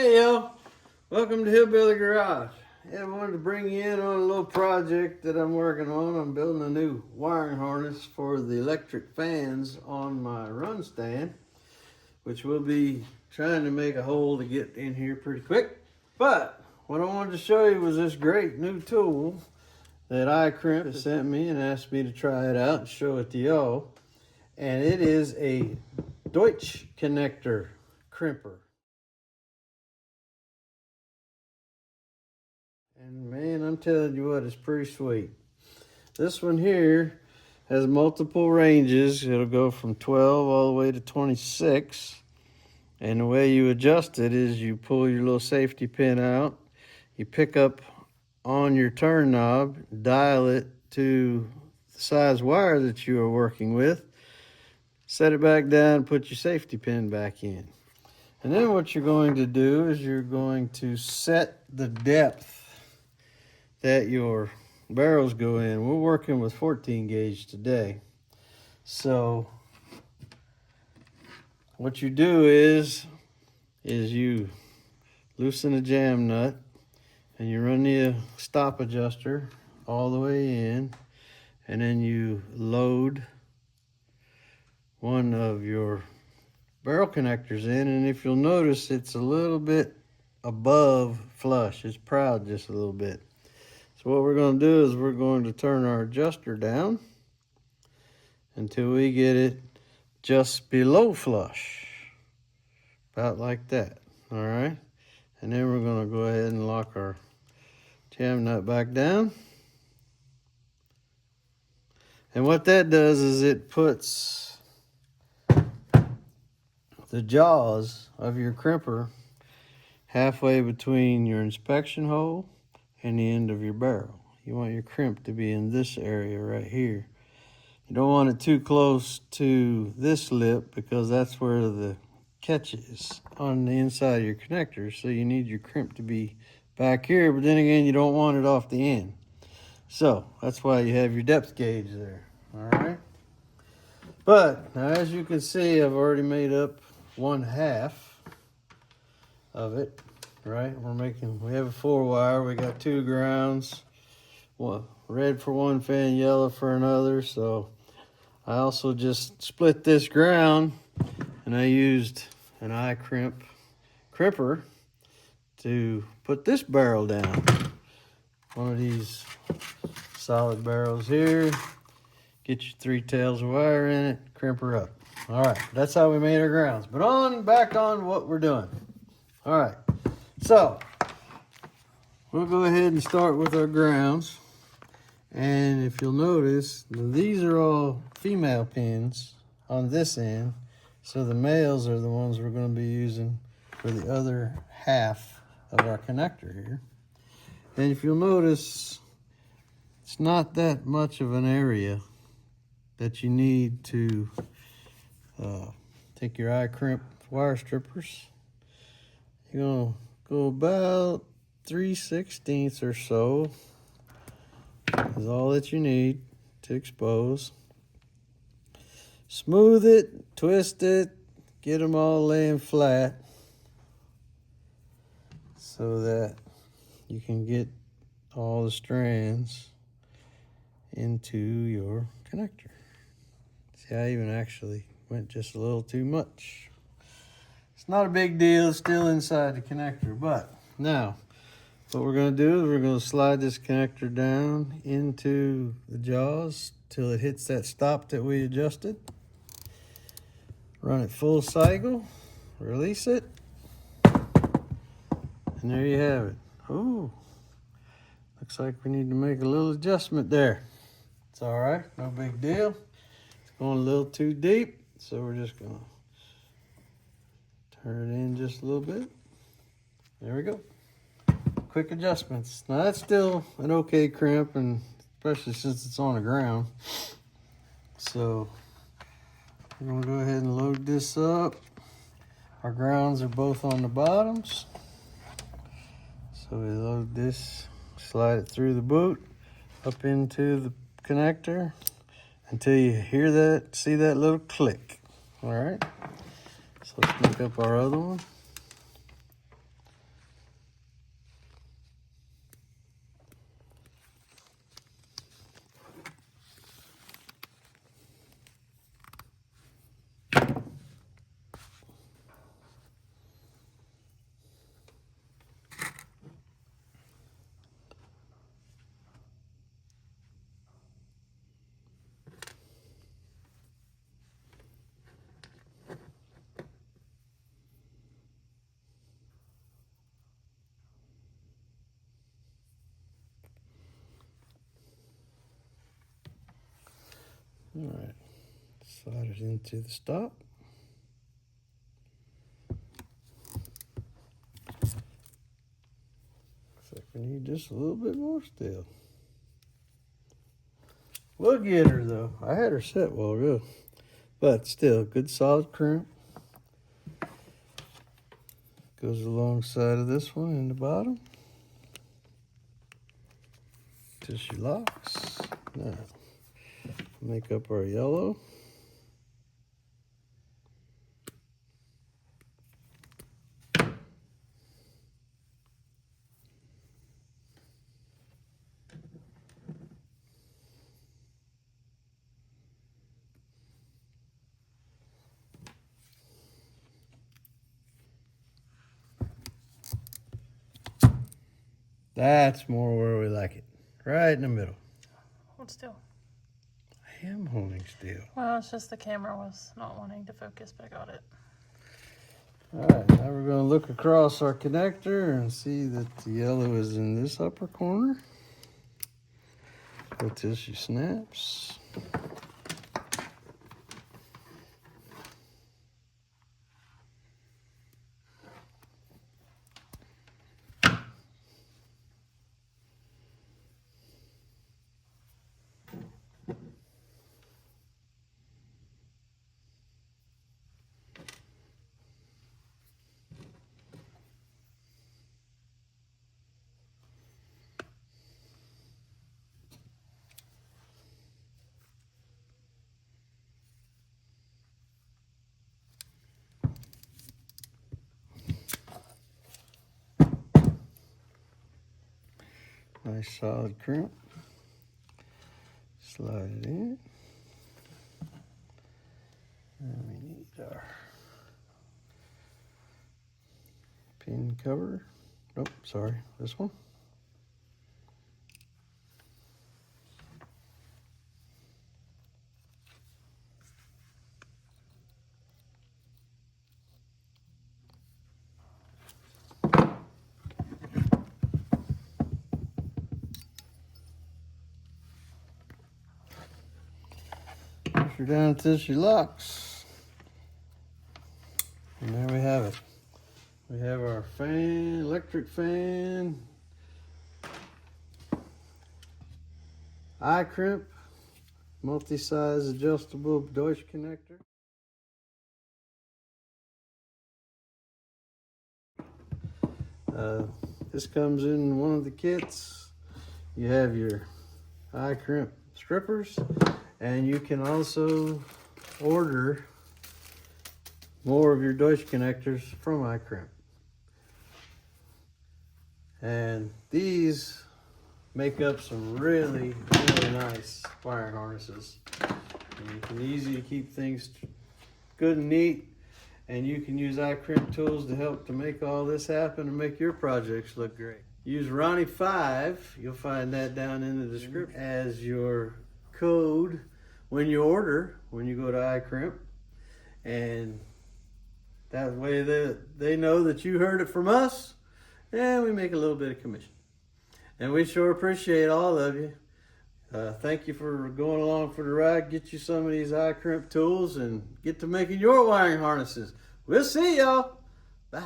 Hey yo, welcome to Hillbilly Garage. I wanted to bring you in on a little project that I'm working on. I'm building a new wiring harness for the electric fans on my run stand, which we'll be trying to make a hole to get in here pretty quick. But what I wanted to show you was this great new tool that ICRIMP has sent me and asked me to try it out and show it to y'all. And it is a DEUTSCH connector crimper. And man, I'm telling you what, it's pretty sweet. This one here has multiple ranges. It'll go from 12 all the way to 26. And the way you adjust it is you pull your little safety pin out, you pick up on your turn knob, dial it to the size wire that you are working with, set it back down, put your safety pin back in. And then what you're going to do is you're going to set the depth that your barrels go in. We're working with 14 gauge today. So what you do is you loosen the jam nut and you run the stop adjuster all the way in, and then you load one of your barrel connectors in, and if you'll notice, it's a little bit above flush. It's proud just a little bit. So what we're going to do is we're going to turn our adjuster down until we get it just below flush, about like that. All right, and then we're going to go ahead and lock our jam nut back down. And what that does is it puts the jaws of your crimper halfway between your inspection hole and the end of your barrel. You want your crimp to be in this area right here. You don't want it too close to this lip because that's where the catch is on the inside of your connector. So you need your crimp to be back here, but then again, you don't want it off the end. So that's why you have your depth gauge there. All right. But now, as you can see, I've already made up 1/2 of it. Right, we have a 4-wire. We got 2 grounds, one red for one fan, yellow for another. So I also just split this ground, and I used an ICRIMP crimper to put this barrel down. One of these solid barrels here. Get your 3 tails of wire in it, crimper up. All right, that's how we made our grounds. But back on what we're doing. All right. So, we'll go ahead and start with our grounds. And if you'll notice, these are all female pins on this end. So the males are the ones we're going to be using for the other half of our connector here. And if you'll notice, it's not that much of an area that you need to take your ICRIMP wire strippers. You're going to go about 3/16 or so is all that you need to expose. Smooth it, twist it, get them all laying flat so that you can get all the strands into your connector. See, I even actually went just a little too much. It's not a big deal, it's still inside the connector. But now, what we're going to do is we're going to slide this connector down into the jaws till it hits that stop that we adjusted. Run it full cycle, release it, and there you have it. Oh, looks like we need to make a little adjustment there. It's all right, no big deal. It's going a little too deep, so we're just going to turn it in just a little bit. There we go. Quick adjustments. Now that's still an okay crimp, and especially since it's on the ground. So we're gonna go ahead and load this up. Our grounds are both on the bottoms. So we load this, slide it through the boot, up into the connector until you hear that, see that little click. All right. So let's make up our other one. All right, slide it into the stop. Looks like we need just a little bit more still. We'll get her though. I had her set well good, but still good solid crimp. Goes alongside of this one in the bottom. Tissue locks. Now, make up our yellow. That's more where we like it. Right in the middle. Hold still. I am holding still. Well, it's just the camera was not wanting to focus, but I got it. All right, now we're going to look across our connector and see that the yellow is in this upper corner. The tissue snaps. Nice solid crimp. Slide it in. And we need our pin cover. Nope, sorry, this one. We're down to tissue locks. And there we have it. We have our fan, electric fan, ICRIMP, multi-size adjustable DEUTSCH connector. This comes in one of the kits. You have your ICRIMP strippers, and you can also order more of your DEUTSCH connectors from ICRIMP. And these make up some really nice wiring harnesses. And you can easily keep things good and neat, and you can use ICRIMP tools to help to make all this happen and make your projects look great. Use Ronnie5, you'll find that down in the description, as your code when you order, when you go to ICRIMP, and that way they know that you heard it from us, and we make a little bit of commission. And we sure appreciate all of you. Thank you for going along for the ride. Get you some of these ICRIMP tools and get to making your wiring harnesses. We'll see y'all. Bye.